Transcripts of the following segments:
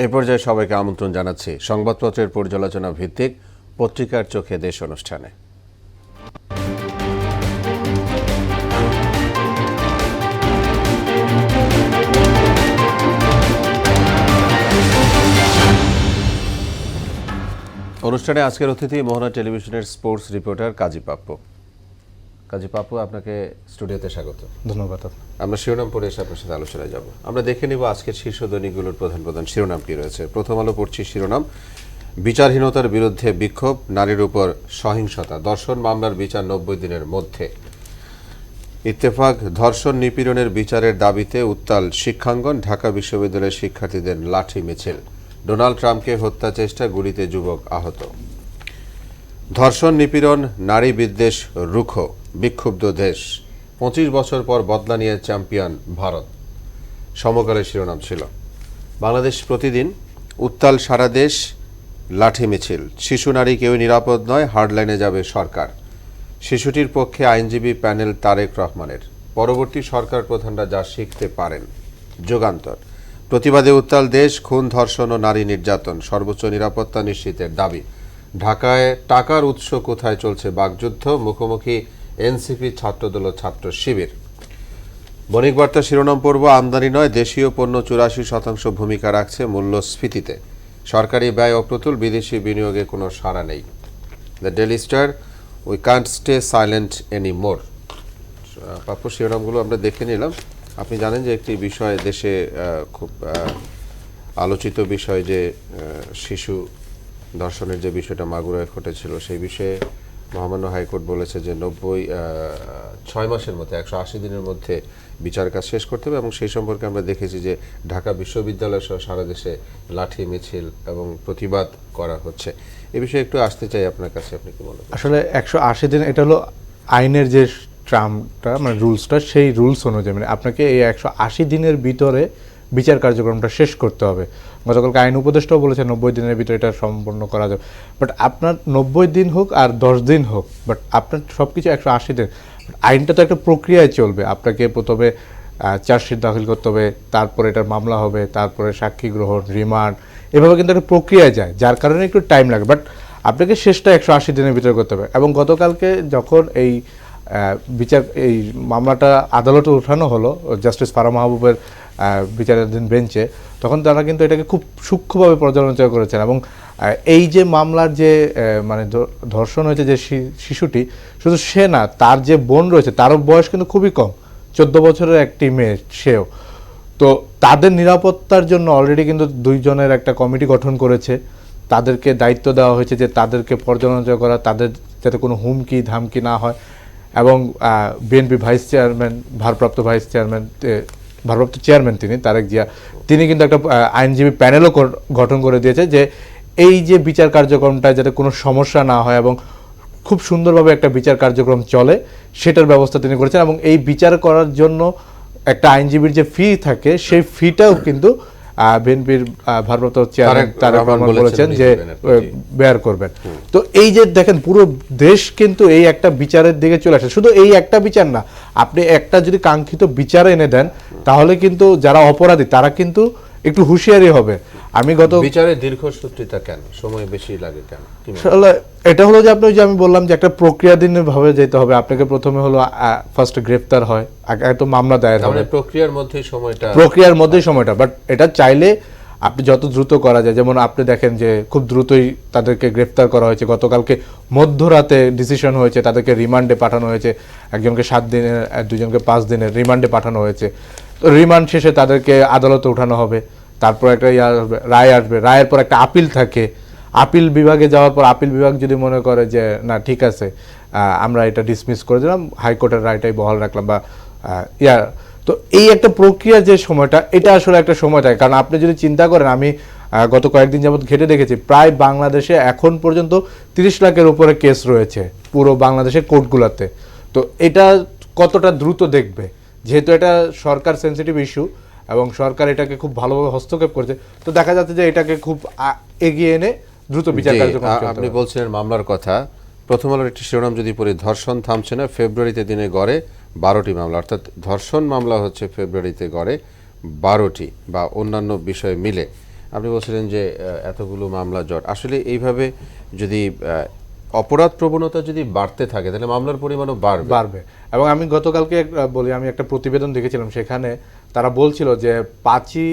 এই পর্যায়ে সবাইকে আমন্ত্রণ জানাচ্ছি সংবাদপত্রের পর্যালোচনা ভিত্তিক পত্রিকার চোখে দেশ অনুষ্ঠানে। অনুষ্ঠানে আজকের অতিথি মোহনা টেলিভিশনের স্পোর্টস রিপোর্টার কাজী পাপ্পু। কাজী পাপ্পু, আপনাকে স্টুডিওতে স্বাগত। ধন্যবাদ। আমরা শিরোনাম পড়ে এসে আপনার সাথে আলোচনায় যাব। আমরা দেখে নিব আজকের শীর্ষ দৈনিকগুলোর প্রধান প্রধান শিরোনাম কি রয়েছে। প্রথম আলো পড়ছি শিরোনাম, বিচারহীনতার বিরুদ্ধে বিক্ষোভ, নারীর উপর সহিংসতা, ধর্ষণ মামলার বিচার 90 দিনের মধ্যে। ইত্তেফাক, ধর্ষণ নিপীড়নের বিচারের দাবিতে উত্তাল শিক্ষাঙ্গন, ঢাকা বিশ্ববিদ্যালয়ের শিক্ষার্থীদের লাঠি মিছিল। ডোনাল্ড ট্রাম্পকে হত্যা চেষ্টা, গুলিতে যুবক আহত। ধর্ষণ নিপীড়ন, নারী বিদ্বেষ রুখো, বিক্ষুব্ধ দেশ। 25 বছর পর বদলা নিয়ে চ্যাম্পিয়ন ভারত, সমকালের শিরোনাম ছিল। বাংলাদেশ প্রতিদিন, উত্তাল সারা দেশ, লাঠি মিছিল। শিশু নারী কেউ নিরাপদ নয়, হার্ডলাইনে যাবে সরকার। শিশুটির পক্ষে আইনজীবী প্যানেল তারেক রহমানের। পরবর্তী সরকার প্রধানরা যা শিখতে পারেন। যুগান্তর, প্রতিবাদে উত্তাল দেশ, খুন, ধর্ষণ ও নারী নির্যাতন, সর্বোচ্চ নিরাপত্তা নিশ্চিতের দাবি। ঢাকায় টাকার উৎস কোথায় চলছে বাকযুদ্ধ, মুখোমুখি এনসিপি, ছাত্রদল ও ছাত্র শিবির। বণিক বার্তা শিরোনাম পর্ব, আমদানি নয় দেশীয় পণ্য 84% ভূমিকা রাখছে মূল্যস্ফীতিতে। সরকারি ব্যয় অপ্রতুল, বিদেশি বিনিয়োগে কোনো সাড়া নেই। The Daily Star, we can't stay silent any more. Pappu, শিরোনামগুলো আমরা দেখে নিলাম। আপনি জানেন যে একটি বিষয় দেশে খুব আলোচিত বিষয়, যে শিশু ধর্ষণের যে বিষয়টা মাগুরায় ঘটেছিল, সেই বিষয়ে মহামান্য হাইকোর্ট বলেছে যে 6 মাসের মধ্যে 180 দিনের মধ্যে বিচার কাজ শেষ করতে হবে। এবং সেই সম্পর্কে আমরা দেখেছি যে ঢাকা বিশ্ববিদ্যালয় সহ সারা দেশে লাঠি মিছিল এবং প্রতিবাদ করা হচ্ছে। এ বিষয়ে একটু আসতে চাই আপনার কাছে, আপনি কি মনে করেন? আসলে 180 দিন, এটা হলো আইনের যে ট্রামটা, মানে রুলসটা, সেই রুলস অনুযায়ী মানে আপনাকে এই 180 দিনের ভিতরে বিচার কার্যক্রমটা শেষ করতে হবে। গতকালকে আইন উপদেষ্টাও বলেছে 90 দিনের ভিতরে এটা সম্পন্ন করা যাবে। বাট আপনার 90 দিন হোক আর 10 দিন হোক, বাট আপনার সব কিছু 180 দিন। আইনটা তো একটা প্রক্রিয়ায় চলবে। আপনাকে প্রথমে চার্জশিট দাখিল করতে হবে, তারপরে এটার মামলা হবে, তারপরে সাক্ষী গ্রহণ, রিমান্ড, এভাবে কিন্তু একটা প্রক্রিয়ায় যায়, যার কারণে একটু টাইম লাগে। বাট আপনাকে শেষটা 180 দিনের ভিতরে করতে হবে। এবং গতকালকে যখন এই এই মামলাটা আদালতে ওঠানো হলো জাস্টিস ফারাহ মাহবুবের বিচারাধীন বেঞ্চে, তখন তারা কিন্তু এটাকে খুব সূক্ষ্মভাবে পর্যালোচনা করেছেন। এবং এই যে মামলার যে মানে ধর্ষণ হয়েছে যে শিশুটি, শুধু সে না, তার যে বোন রয়েছে, তারও বয়স কিন্তু খুবই কম, 14 বছরের একটি মেয়ে সেও। তো তাদের নিরাপত্তার জন্য অলরেডি কিন্তু 2 জনের একটা কমিটি গঠন করেছে। তাদেরকে দায়িত্ব দেওয়া হয়েছে যে তাদেরকে পর্যালোচনা করা, তাদের যাতে কোনো হুমকি ধামকি না হয়। এবং বিএনপি ভাইস চেয়ারম্যান, ভারপ্রাপ্ত চেয়ারম্যান তিনি তারেক জিয়া, তিনি কিন্তু একটা আইনজীবী প্যানেলও গঠন করে দিয়েছে যে এই যে বিচার কার্যক্রমটা যাতে কোনো সমস্যা না হয় এবং খুব সুন্দরভাবে একটা বিচার কার্যক্রম চলে, সেটার ব্যবস্থা তিনি করেছেন। এবং এই বিচার করার জন্য একটা আইনজীবীর যে ফি থাকে, সেই ফিটাও কিন্তু বিএনপির ভারপ্রাপ্ত চেয়ারম্যান তারেক রহমান বলেছেন যে বেয়ার করবেন। তো এই যে দেখেন, পুরো দেশ কিন্তু এই একটা বিচারের দিকে চলে আসে। শুধু এই একটা বিচার না, আপনি একটা যদি কাঙ্ক্ষিত বিচার এনে দেন, তাহলে কিন্তু যারা অপরাধী তারা কিন্তু একটু হুঁশিয়ারি হবে। আমি বিচারে দীর্ঘসূত্রিতা কেন, সময় বেশি লাগে কেন? এটা হলো যে আমি বললাম যে একটা প্রক্রিয়াধীন ভাবে যেতে হবে। আপনাকে প্রথমে হলো ফার্স্ট গ্রেফতার হয়, তো মামলা দায়ের হবে, প্রক্রিয়ার মধ্যেই সময়টা। বাট এটা চাইলে আপনি যত দ্রুত করা যায়, যেমন আপনি দেখেন যে খুব দ্রুতই তাদেরকে গ্রেফতার করা হয়েছে। গতকালকে মধ্যরাতে ডিসিশন হয়েছে, তাদেরকে রিমান্ডে পাঠানো হয়েছে। একজনকে 7 দিনের, 2জনকে 5 দিনের রিমান্ডে পাঠানো হয়েছে। তো রিমান্ড শেষে তাদেরকে আদালতে উঠানো হবে, তারপর একটা রায় আসবে, রায়ের পর একটা আপিল থাকে। আপিল বিভাগে যাওয়ার পর আপিল বিভাগ যদি মনে করে যে না ঠিক আছে, আমরা এটা ডিসমিস করে দিলাম, হাইকোর্টের রায়টাই বহাল রাখলাম, বা তো এই একটা প্রক্রিয়া যে সময়টা, এটা আসলে একটা সময় থাকে। কারণ আপনি যদি চিন্তা করেন, আমি গত কয়েকদিন যাবত ঘেটে দেখেছি, প্রায় বাংলাদেশে এখন পর্যন্ত 30 লাখের উপরে কেস রয়েছে পুরো বাংলাদেশের কোর্টগুলোতে। তো এটা কতটা দ্রুত দেখবে, যেহেতু এটা সরকার সেন্সিটিভ ইস্যু এবং সরকার এটাকে খুব ভালোভাবে হস্তক্ষেপ করছে, তো দেখা যাচ্ছে যে এটাকে খুব এগিয়ে এনে দ্রুত বিচার কার্যক্রম। আপনি বলছিলেন মামলার কথা, প্রথম আলোর একটি শিরোনাম যদি পড়ি, ধর্ষণ থামছে না, ফেব্রুয়ারিতে দিনে গড়ে 12টি মামলা। অর্থাৎ ধর্ষণ মামলা হচ্ছে ফেব্রুয়ারিতে গড়ে 12টি, বা অন্যান্য বিষয় মিলে আপনি বলছিলেন যে এতগুলো মামলা জট, আসলে এইভাবে যদি অপরাধ প্রবণতা যদি বাড়তে থাকে তাহলে মামলার পরিমাণও বাড়বে। এবং আমি গতকালকে বলি, আমি একটা প্রতিবেদন দেখেছিলাম, সেখানে তারা বলছিল যে 5ই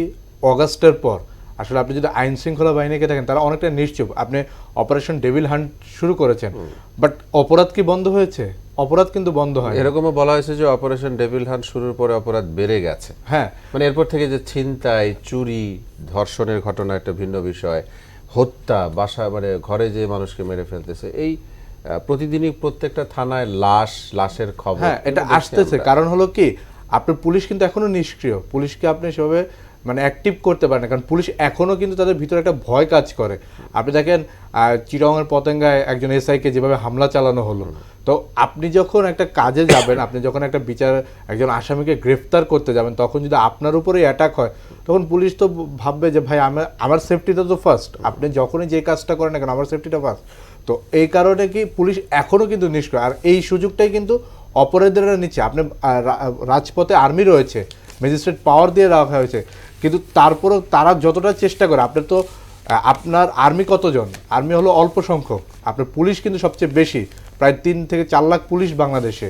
অগাস্টের পর আসলে আপনি যদি আইন শৃঙ্খলা বাহিনীকে দেখেন, তারা অনেকটা নিশ্চুপ। আপনি অপারেশন ডেভিল হান্ট শুরু করেছেন, বাট অপরাধ কি বন্ধ হয়েছে? অপরাধ কিন্তু বন্ধ হয়। এরকমও বলা হয়েছে যে অপারেশন ডেভিল হান্ট শুরুর পরে অপরাধ বেড়ে গেছে। হ্যাঁ, মানে এরপর থেকে যে ছিনতাই, চুরি, ধর্ষণের ঘটনা একটা ভিন্ন বিষয়, হত্যা, বাসা মানে ঘরে যে মানুষকে মেরে ফেলতেছে, এই প্রতিদিনই প্রত্যেকটা থানায় লাশের খবর। হ্যাঁ, এটা দেখছি আসতেছে। আমরা। কারণ হলো কি, আপনার পুলিশ কিন্তু এখনো নিষ্ক্রিয়। পুলিশকে আপনি সেভাবে মানে অ্যাক্টিভ করতে পারেন না, কারণ পুলিশ এখনো কিন্তু তাদের ভিতরে একটা ভয় কাজ করে। আপনি দেখেন চিটাগংয়ের পতেঙ্গায় একজন এসআইকে যেভাবে হামলা চালানো হলো, তো আপনি যখন একটা কাজে যাবেন, আপনি যখন একটা একজন আসামিকে গ্রেফতার করতে যাবেন, তখন যদি আপনার উপরেই অ্যাটাক হয়, তখন পুলিশ তো ভাববে যে ভাই আমার সেফটিটা তো ফার্স্ট। আপনি যখনই যে কাজটা করেন না কেন, আমার সেফটিটা ফার্স্ট। তো এই কারণে কি পুলিশ এখনো কিন্তু নিষ্ক্রিয়, আর এই সুযোগটাই কিন্তু অপরাধীরা নিচ্ছে। আপনি রাজপথে আর্মি রয়েছে, ম্যাজিস্ট্রেট পাওয়ার দিয়ে রাখা হয়েছে, কিন্তু তারপরেও তারা যতটা চেষ্টা করে, আপনার তো আপনার আর্মি কতজন? আর্মি হলো অল্প সংখ্যক, আপনার পুলিশ কিন্তু সবচেয়ে বেশি, প্রায় 3 থেকে 4 লাখ পুলিশ বাংলাদেশে।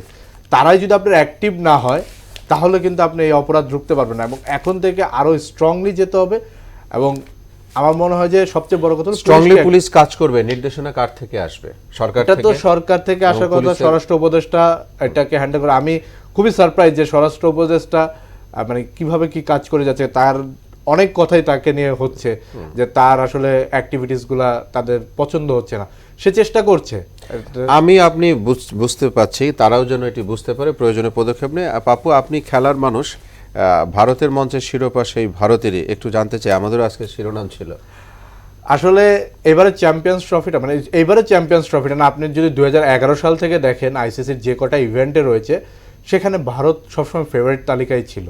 তারাই যদি আপনার অ্যাক্টিভ না হয়, তাহলে কিন্তু আপনি এই অপরাধ রুখতে পারবেন না। এবং এখন থেকে আরও স্ট্রংলি যেতে হবে। এবং আমার মনে হয় যে সবচেয়ে বড় কথা, স্ট্রংলি পুলিশ কাজ করবে। নির্দেশনা কার থেকে আসবে? সরকার এটা তো থেকে? সরকার থেকে আসার কথা। স্বরাষ্ট্র উপদেষ্টা এটাকে হ্যান্ডেল করে। আমি খুবই সারপ্রাইজ যে স্বরাষ্ট্র উপদেষ্টা মানে কিভাবে কি কাজ করে যাচ্ছে। তার অনেক কথাই তাকে নিয়ে হচ্ছে যে তার আসলে অ্যাক্টিভিটিসগুলা তাদের পছন্দ হচ্ছে না। সে চেষ্টা করছে। আপনি বুঝতে পারছি, তারাও যেন এটি বুঝতে পারে, প্রয়োজনে পদক্ষেপ নেয়। পাপু, আপনি খেলার মানুষ, ভারতের মঞ্চের শিরোপা সেই ভারতেরই, একটু জানতে চাই। আমাদেরও আজকে শিরোনাম ছিল আসলে এবারে চ্যাম্পিয়ন্স ট্রফিটা, মানে এবারে চ্যাম্পিয়ন্স ট্রফিটা না, আপনি যদি 2011 সাল থেকে দেখেন আইসিসির যে কটা ইভেন্টে রয়েছে, সেখানে ভারত সবসময় ফেভারিট তালিকায় ছিল।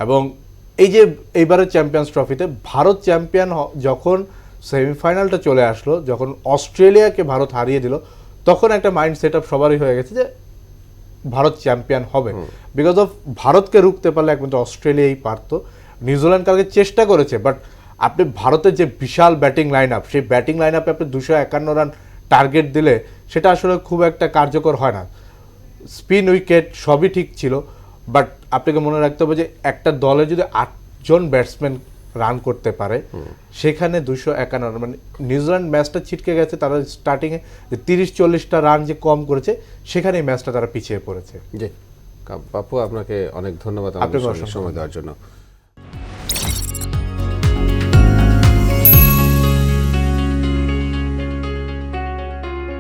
এবং এই যে এইবারের চ্যাম্পিয়ন্স ট্রফিতে ভারত চ্যাম্পিয়ন যখন সেমিফাইনালটা চলে আসলো, যখন অস্ট্রেলিয়াকে ভারত হারিয়ে দিল, তখন একটা মাইন্ড সেট আপ সবারই হয়ে গেছে যে ভারত চ্যাম্পিয়ন হবে। বিকজ অফ ভারতকে রুখতে পারলে একমাত্র অস্ট্রেলিয়াই পারতো। নিউজিল্যান্ড কালকে চেষ্টা করেছে, বাট আপনি ভারতের যে বিশাল ব্যাটিং লাইন আপ, সেই ব্যাটিং লাইন আপে আপনি 251 রান টার্গেট দিলে সেটা আসলে খুব একটা কার্যকর হয় না। স্পিন উইকেট সবই ঠিক ছিল, বাট আপনাকে মনে রাখতে হবে যে একটা দলে যদি 8 জন ব্যাটসম্যান রান করতে পারে, সেখানে 251 রান, মানে নিউজিল্যান্ড ম্যাচটা ছিটকে গেছে। তারা স্টার্টিংয়ে যে 30-40টা রান যে কম করেছে, সেখানে এই ম্যাচটা তারা পিছিয়ে পড়েছে। জি পাপু, আপনাকে অনেক ধন্যবাদ আমাদের সঙ্গে সময় দেওয়ার জন্য।